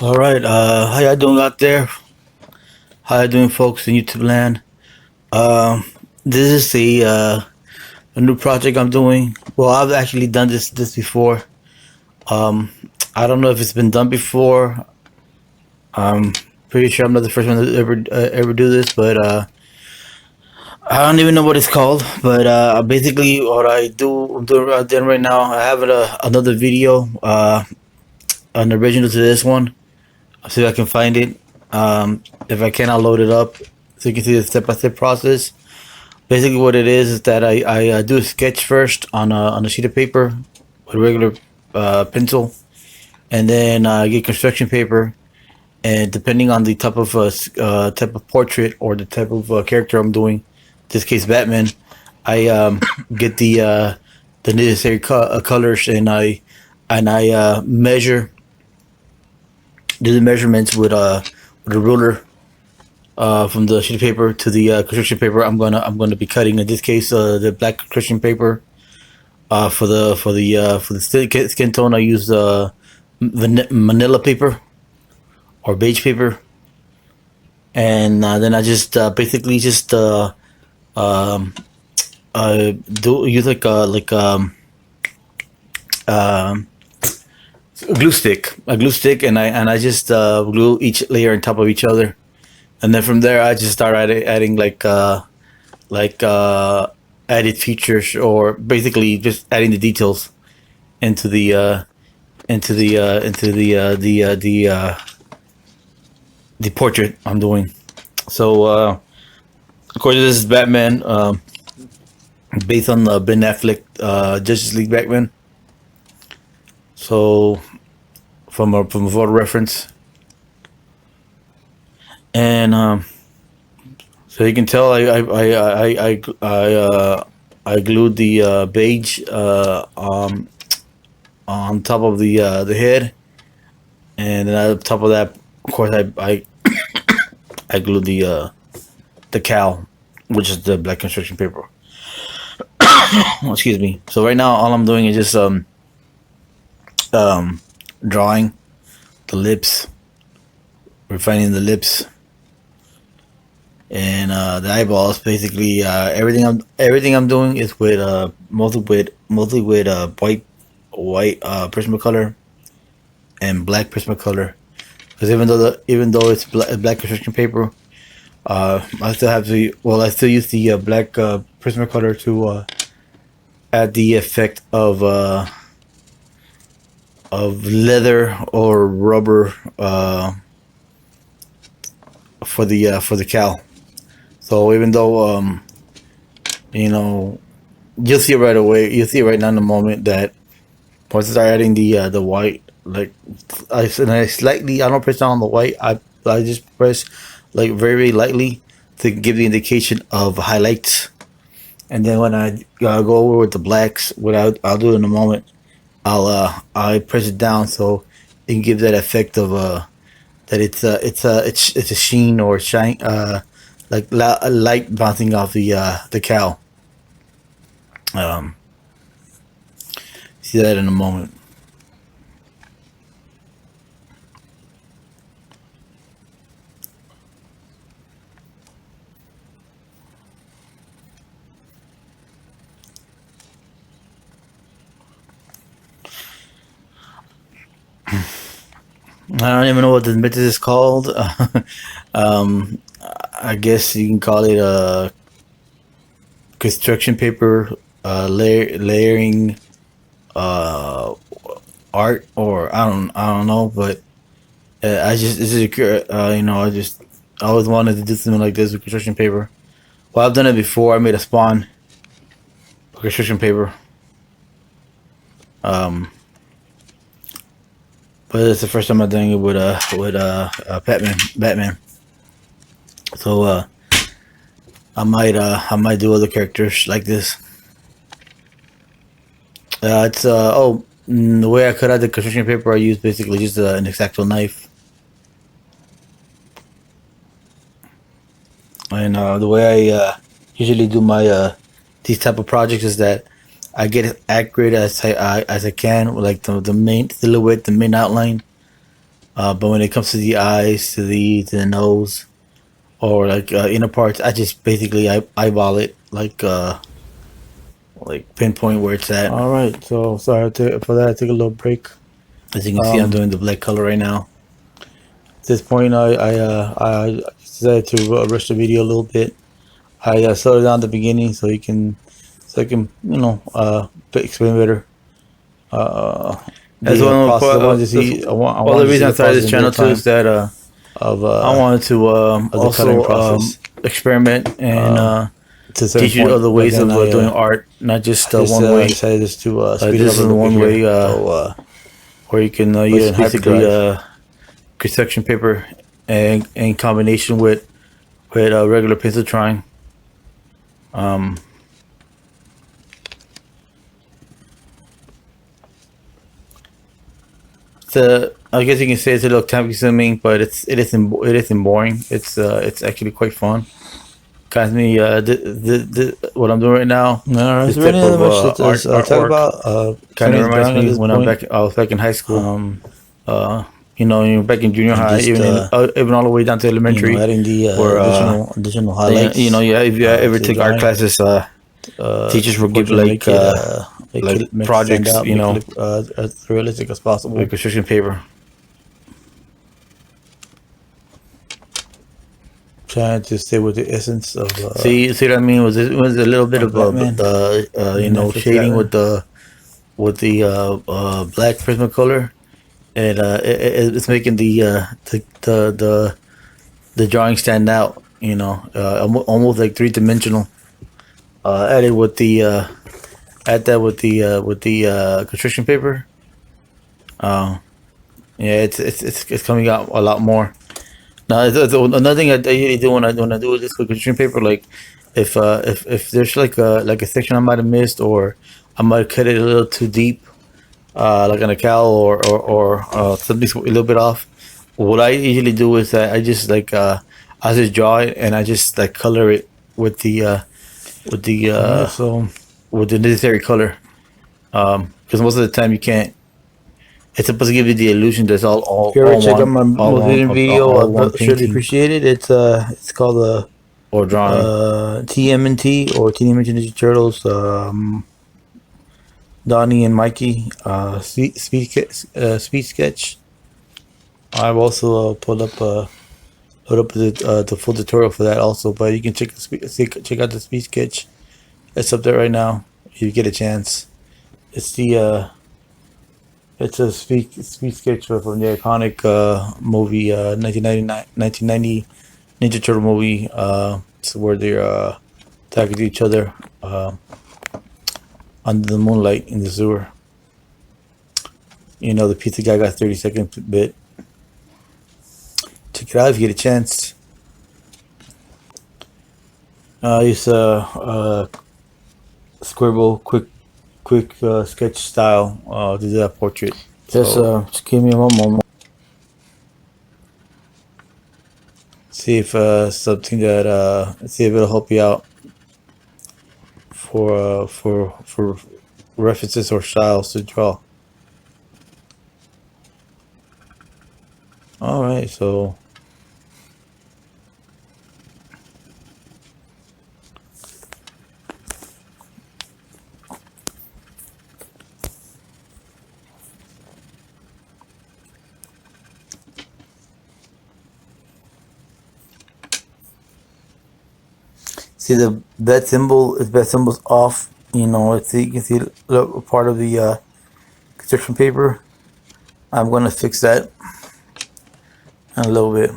All right, how y'all doing out there? How y'all doing, folks in YouTube land? Um, this is a new project I'm doing. Well, I've actually done this before. Um, I don't know if it's been done before. I'm pretty sure I'm not the first one to ever do this, but I don't even know what it's called. But basically, what I'm doing right now, I have another video, an original to this one. I'll see if I can find it. If I can, I'll load it up so you can see the step-by-step process. Basically, what it is that I do a sketch first on a sheet of paper with a regular pencil, and then I get construction paper. And depending on the type of portrait or the type of character I'm doing, in this case Batman, I get the necessary colors, and I measure, do the measurements with a ruler from the sheet of paper to the construction paper I'm gonna be cutting. In this case, the black construction paper. For the skin tone, I use manila paper or beige paper, and then I just basically just um, do use um, a glue stick, and I just glue each layer on top of each other, and then from there I just start adding like added features, or basically just adding the details into the portrait I'm doing. So of course, this is Batman, based on the Ben Affleck Justice League Batman. So from a photo reference, and so you can tell I glued the beige on top of the head, and then on top of that, of course, I glued the cowl, which is the black construction paper. Oh, excuse me. So right now, all I'm doing is just um drawing the lips, refining the lips, and the eyeballs. Basically, everything I'm doing is with mostly with white Prismacolor and black Prismacolor. Because even though it's black construction paper, I still have to. Well, I still use the black Prismacolor to add the effect of leather or rubber for the cowl. So even though you know, you'll see it right away. You'll see it right now in the moment that once I start adding the white, like I don't press down on the white. I just press like very lightly to give the indication of highlights, and then when I go over with the blacks, what I'll do in a moment, I press it down so it can give that effect of that it's a sheen or shine, like a light bouncing off the cowl. Um, See that in a moment. I don't even know what the method is called. um, I guess you can call it a construction paper layering uh, art, or I don't know, but I just this is I always wanted to do something like this with construction paper. Well, I've done it before. I made a spawn with construction paper, um, but it's the first time I'm doing it with Batman. So I might do other characters like this. It's the way I cut out the construction paper, I use basically just an X-Acto knife, and the way I usually do my these type of projects is that I get as accurate as I can with like the main silhouette, the main outline, But when it comes to the eyes, to the nose, or like inner parts, I just basically eyeball it, like pinpoint where it's at. All right, so sorry for that. I took a little break. As you can see, I'm doing the black color right now. At this point, I decided to rush the video a little bit. I slowed it down at the beginning so I can explain better As the process. I wanted to see. I well, the wanted to see reason I the started process this in real channel too is time that of I wanted to the coloring also process experiment and to a certain teach you point. other But ways then of doing art, not just I just one way. decided just to Like speed it up this a is little bit one way here. So where you can put it use in basically hyperdrive. construction paper and in combination with regular pencil drawing. Um, I guess you can say it's a little time consuming, but it isn't boring. It's actually quite fun. Kind me what I'm doing right now. All right, This is there type any other of much to talk artwork about kind of concerning reminds drawing at me this when point? I was back in high school. Um, You're back in junior and high, just even all the way down to elementary, adding the where additional highlights yeah, if you ever to the take art drawing. classes, teachers will give Unfortunately, like make it stand projects, out, make it look as realistic as with possible. construction paper. Trying to stay with the essence of See what I mean? Was a little bit of Batman, the Affleck shading Batman. with the black Prismacolor, and it's making the drawing stand out. Almost like 3 dimensional. Added with the add that with the construction paper. Uh, yeah, it's coming out a lot more. Now, another thing I usually do when I do this with construction paper, like if there's like a section I might have missed, or I might have cut it a little too deep, like on a cowl, or something a little bit off. What I usually do is that I just draw it and I just like color it with the with the All right, uh, so with the necessary color. Because most of the time you can't. It's supposed to give you the illusion that's if you ever check out my most recent video, all one I'd surely painting appreciate it. It's called or drawing. TMNT or Teenage Mutant Ninja Turtles. Donnie and Mikey, speed sketch. I've also put up the full tutorial for that also, but you can check out the speed sketch. It's up there right now if you get a chance. It's it's a speed sketch from the iconic movie 1990 Ninja Turtle movie. It's where they're attacking each other under the moonlight in the sewer. The pizza guy got 30-second bit. Check it out if you get a chance. It's scribble quick sketch style to do that portrait. Just give me one moment. See if something that see if it'll help you out for references or styles to draw. All right, so see the bat symbol. If bat symbol's off, you can see a part of the construction paper. I'm gonna fix that in a little bit.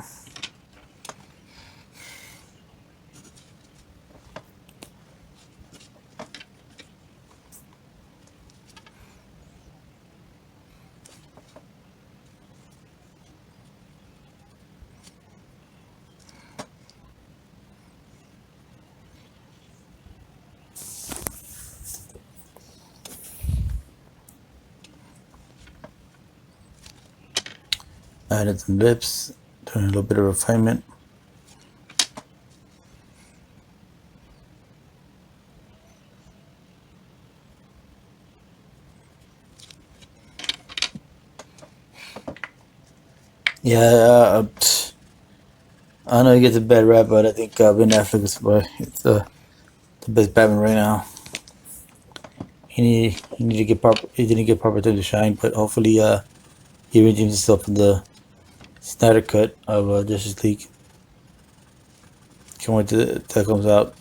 Added some lips, doing a little bit of refinement. Yeah, I know he gets a bad rap, but I think Ben Affleck is it's the best Batman right now. He need to get proper. He didn't get proper time to shine, but hopefully, he redeems himself in the Snyder cut of Justice League. Can't wait till that comes out.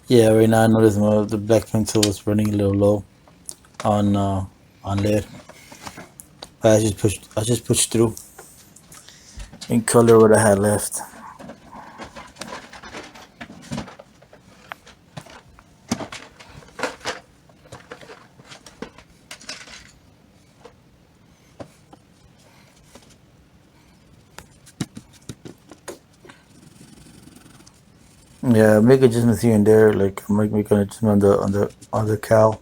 Yeah, right now I noticed the black pencil is running a little low on lead. But I just pushed through and color what I had left. Yeah, make adjustments here and there. Like make an adjustment on the cowl.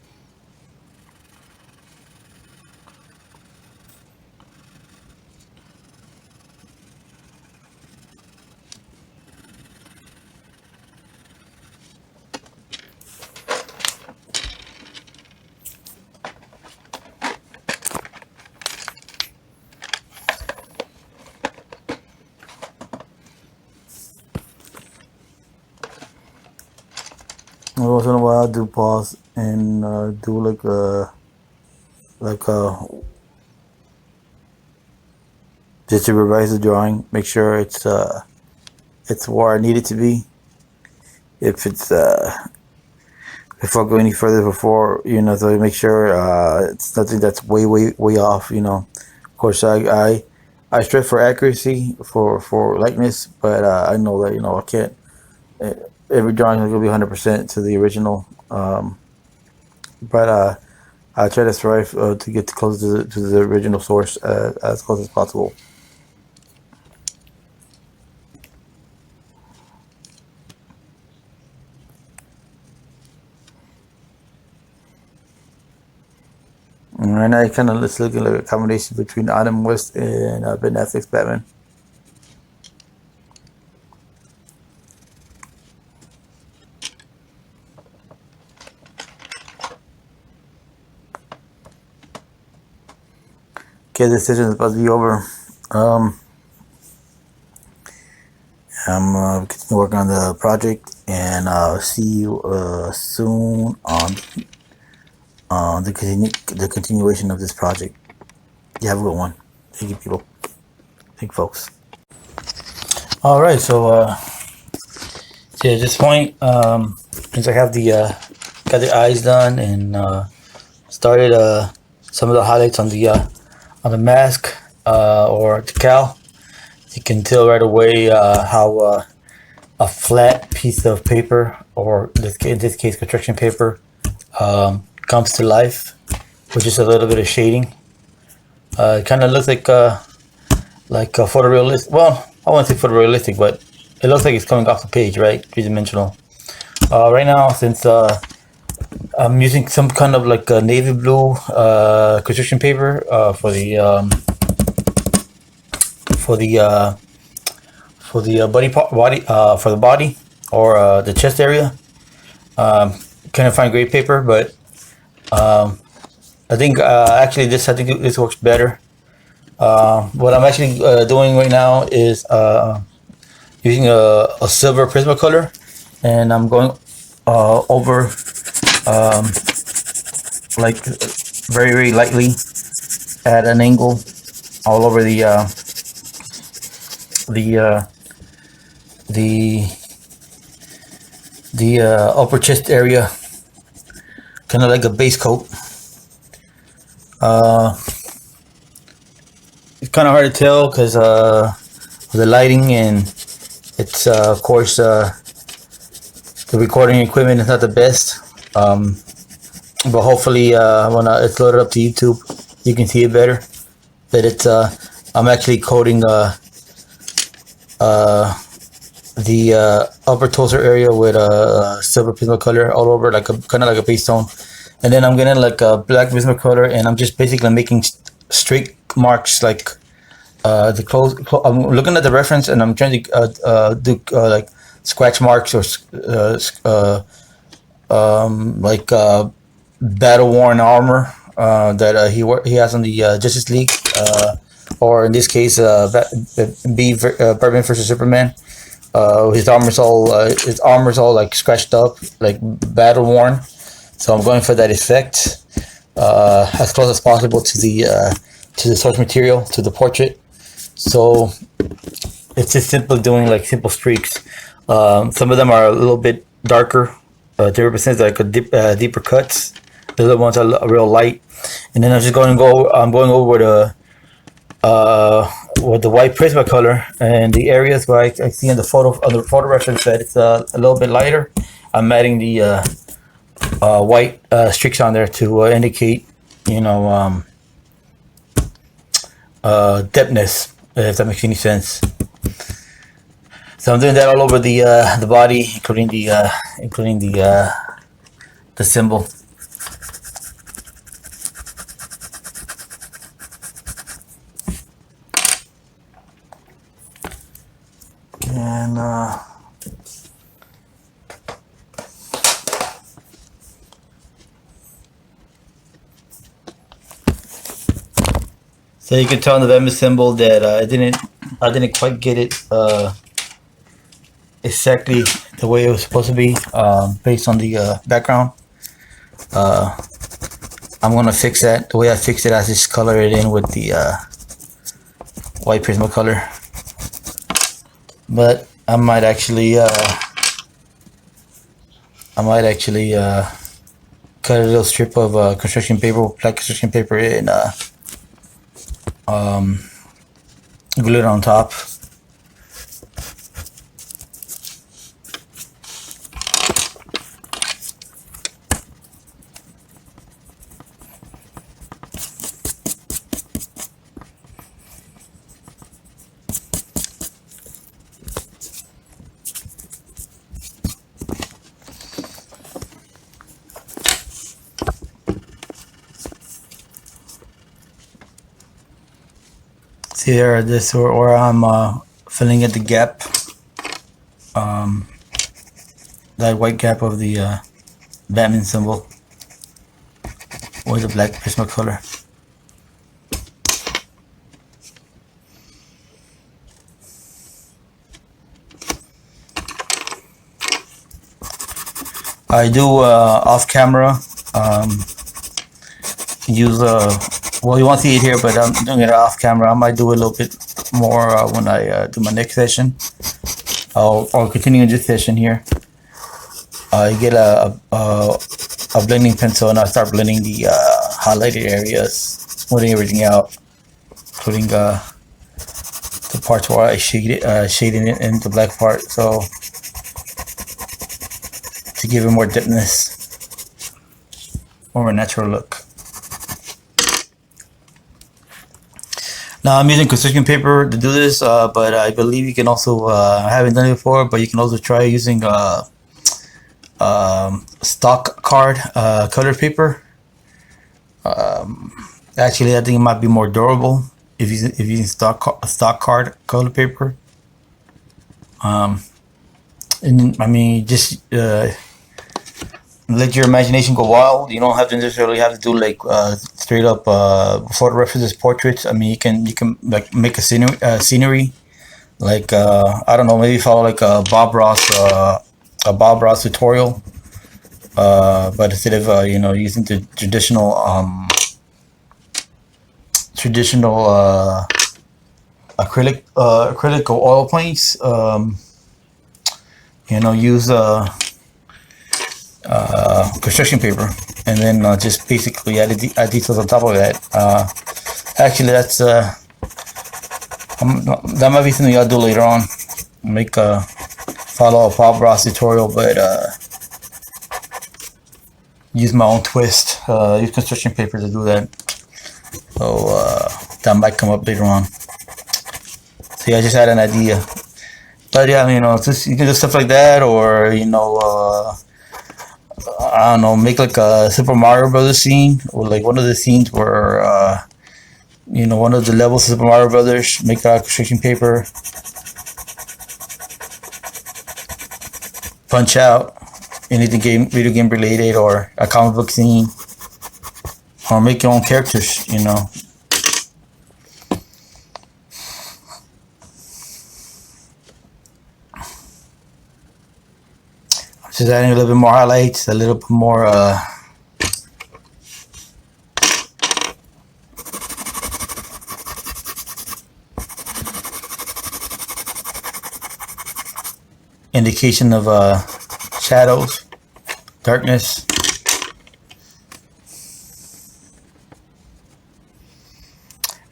And once in a while, I do pause and do like just to revise the drawing. Make sure it's where I need it to be. If it's before I go any further, before so make sure it's nothing that's way off. Of course, I strive for accuracy for likeness, but I know that I can't. uh, Every drawing is gonna be 100% to the original. But I try to strive to get close to the original source as close as possible. And right now, kind of it's looking like a combination between Adam West and Ben Affleck's Batman. Okay, this session is about to be over. Um, I'm continuing working on the project, and I'll see you soon on the continuation of this project. You have a good one. Thank you, people. Thank you, folks. All right, so at this point, since I have the got the eyes done and started some of the highlights on the mask or the cowl, you can tell right away how a flat piece of paper, or in this case construction paper, comes to life with just a little bit of shading. It kind of looks like a photorealistic. Well, I won't say photorealistic, but it looks like it's coming off the page, right? Three-dimensional. Right now, since I'm using some kind of like a navy blue construction paper for the for the body or the chest area. Kind of find great paper, but I think actually I think this works better. What I'm actually doing right now is using a silver Prismacolor, and I'm going over like very lightly at an angle all over the upper chest area, kind of like a base coat. It's kind of hard to tell because the lighting, and it's of course the recording equipment is not the best. But hopefully when it's loaded up to YouTube, you can see it better. That it's I'm actually coating the upper torso area with a silver Prismacolor all over, like a kind of like a base tone, and then I'm getting like a black Prismacolor, and I'm just basically making straight marks like the close. I'm looking at the reference, and I'm trying to do like scratch marks or like battle worn armor that he has on the Justice League, or in this case, Batman versus Superman. His armor's all like scratched up, like battle worn. So I'm going for that effect, as close as possible to the source material, to the portrait. So it's just simply doing like simple streaks. Some of them are a little bit darker, to represent like deeper cuts. The other ones are real light, and then I'm going over with the white Prismacolor, and the areas where I see in the photo reference that it's a little bit lighter. I'm adding the white streaks on there to indicate, you know, depthness, if that makes any sense. So I'm doing that all over the body, including the symbol. And so you can tell on the Batman symbol that I didn't quite get it exactly the way it was supposed to be, based on the background. I'm gonna fix that. The way I fixed it, I just color it in with the white Prismacolor. But I might actually cut a little strip of construction paper, black construction paper, and glue it on top. See there, this or I'm filling in the gap, that white gap of the Batman symbol with the black Prismacolor. I do off camera use well, you won't see it here, but I'm doing it off camera. I might do a little bit more when I do my next session. I'll continue this session here. You get a blending pencil, and I start blending the highlighted areas, smoothing everything out, including the parts where I shading it in the black part, so to give it more depthness, more of a natural look. Now I'm using construction paper to do this, but I believe you can also, I haven't done it before, but you can also try using stock card colored paper. Actually, I think it might be more durable if you're using stock card colored paper. And I mean, just let your imagination go wild. You don't have to necessarily have to do like straight up photo references, portraits. I mean, you can like make a scenery, like I don't know, maybe follow like a Bob Ross tutorial, but instead of you know, using the traditional acrylic or oil paints, you know, use construction paper, and then just basically add details on top of that. Actually, that's that might be something I'll do later on. Make follow a Bob Ross tutorial, but use my own twist. Use construction paper to do that. So that might come up later on. So yeah, I just had an idea. But yeah, you know, just, you can do stuff like that, or you know, I don't know, make like a Super Mario Brothers scene, or like one of the scenes where you know, one of the levels of Super Mario Brothers. Make that construction paper, punch out, anything video game related, or a comic book scene, or make your own characters. Just adding a little bit more highlights, a little bit more indication of shadows, darkness.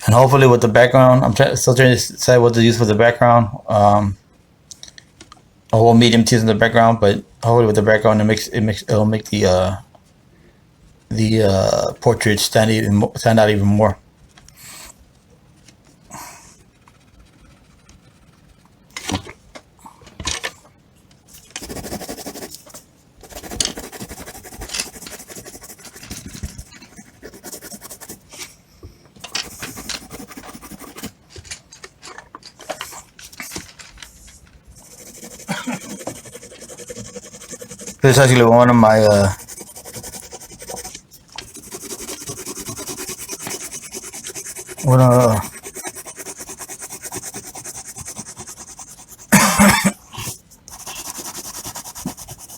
And hopefully with the background, still trying to decide what to use for the background. Or what medium to use in the background, but hopefully with the background it'll make the portrait stand out even more. This is actually one of my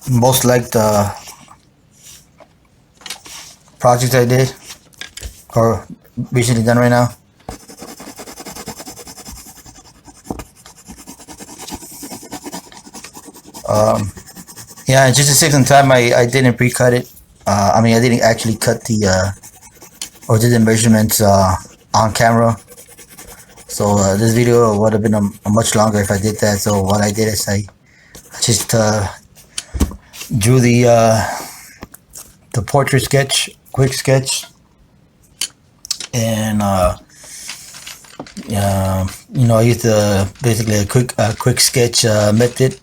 most liked projects I did or recently done right now. Yeah, just to save some time, I didn't pre-cut it. I mean, I didn't actually cut or did the measurements on camera. So this video would have been a much longer if I did that. So what I did is I just drew the portrait sketch, quick sketch, and I used basically a quick sketch method.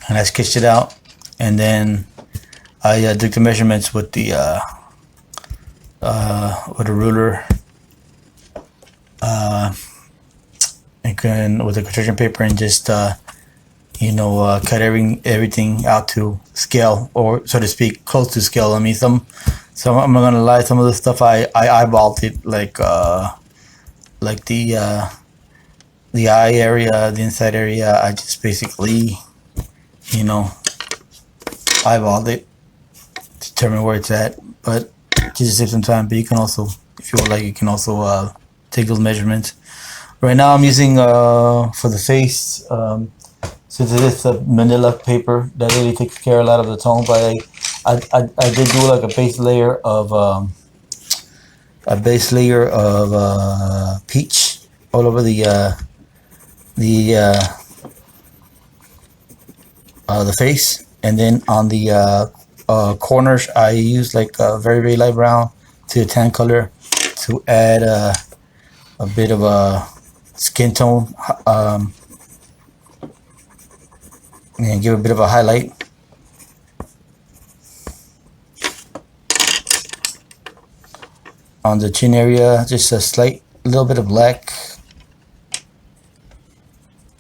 And I sketched it out, and then I took the measurements with the ruler, and with the construction paper, and just cut everything out to scale, or so to speak, close to scale. I mean, some I'm not gonna lie, some of the stuff I eyeballed it, like the eye area, the inside area. I just basically eyeballed it to determine where it's at, but just to save some time. But you can also, if you would like, you can also take those measurements. Right now I'm using for the face, since it is a manila paper, that really takes care of a lot of the tone, but I did do like a base layer of peach all over the face, and then on the corners I use like a very, very light brown to a tan color to add a bit of a skin tone, and give a bit of a highlight. On the chin area, just a slight little bit of black,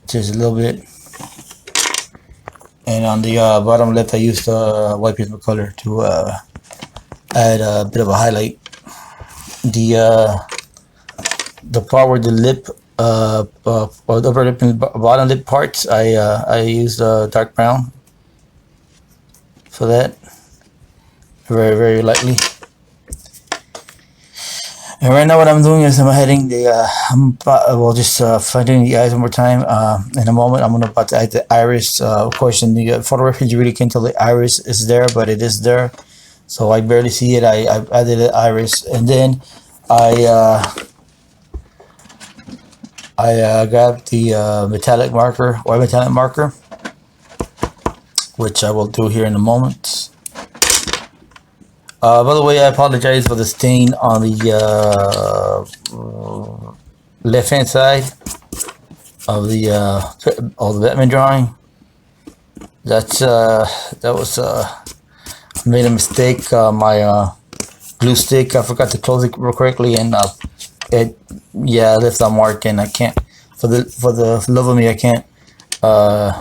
just a little bit. And on the bottom left, I used white paper color to add a bit of a highlight. The part where the lip, or the upper lip and bottom lip parts, I used dark brown for that, very, very lightly. And right now what I'm doing is I'm heading just finding the eyes one more time. In a moment I'm about to add the iris. Of course in the photo reference you really can't tell the iris is there, but it is there. So I barely see it. I added the iris, and then I grabbed the metallic marker, white metallic marker, which I will do here in a moment. By the way, I apologize for the stain on the left-hand side of the Batman drawing. That was made a mistake. My glue stick, I forgot to close it correctly, and it left a mark, and I can't, for the love of me, I can't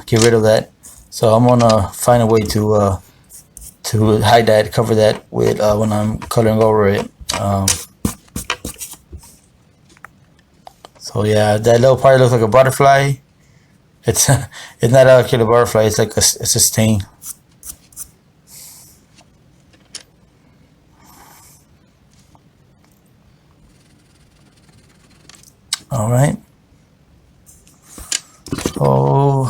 get rid of that. So I'm gonna find a way to hide that, cover that with when I'm coloring over it. So yeah, that little part looks like a butterfly. It's it's not actually a butterfly. It's like it's a stain. All right. So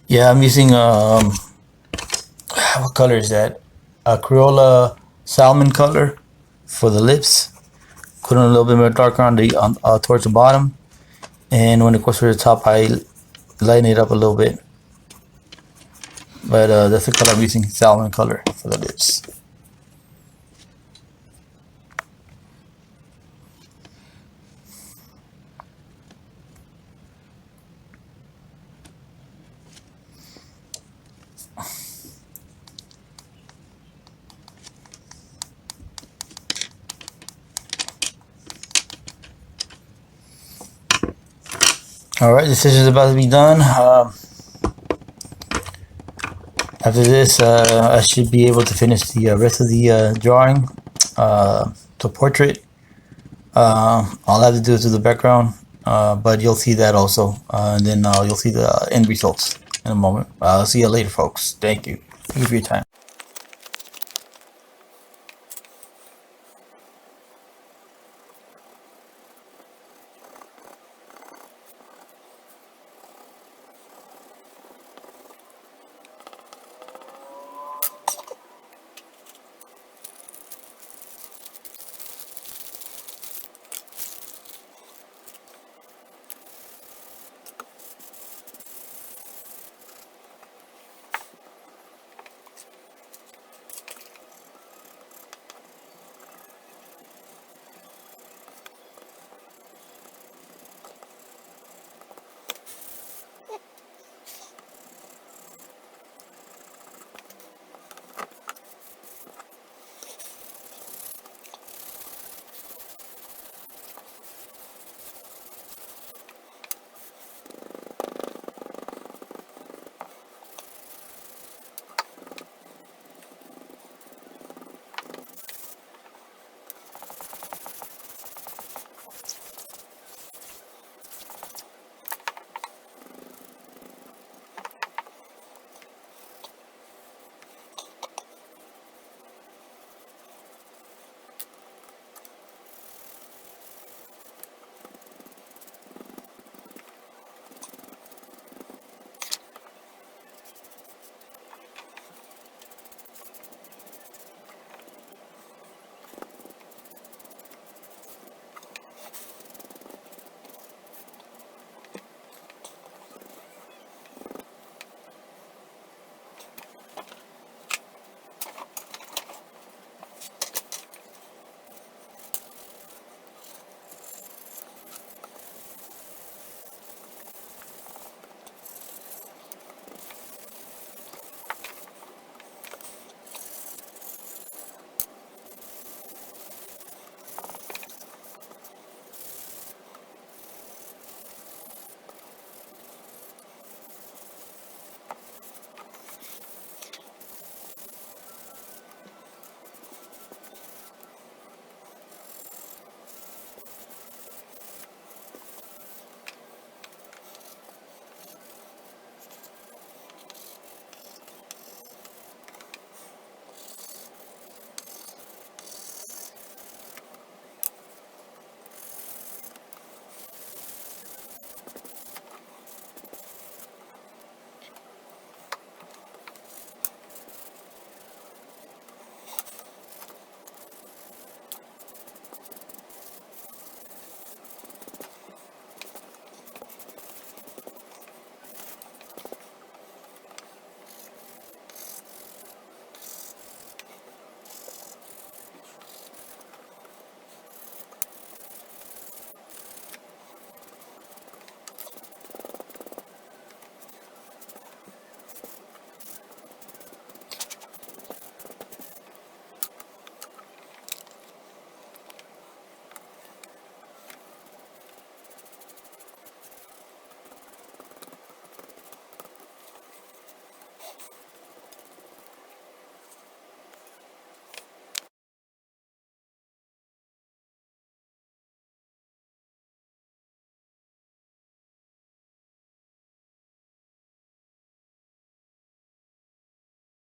yeah, I'm using what color is that? A Crayola salmon color for the lips. Put in a little bit more darker on the towards the bottom, and when it goes to the top, I lighten it up a little bit. But that's the color I'm using, salmon color for the lips. Alright, the stitch is about to be done. After this, I should be able to finish the rest of the drawing, the portrait. All I have to do is do the background, but you'll see that also, and then you'll see the end results in a moment. I'll see you later, folks. Thank you. Thank you for your time.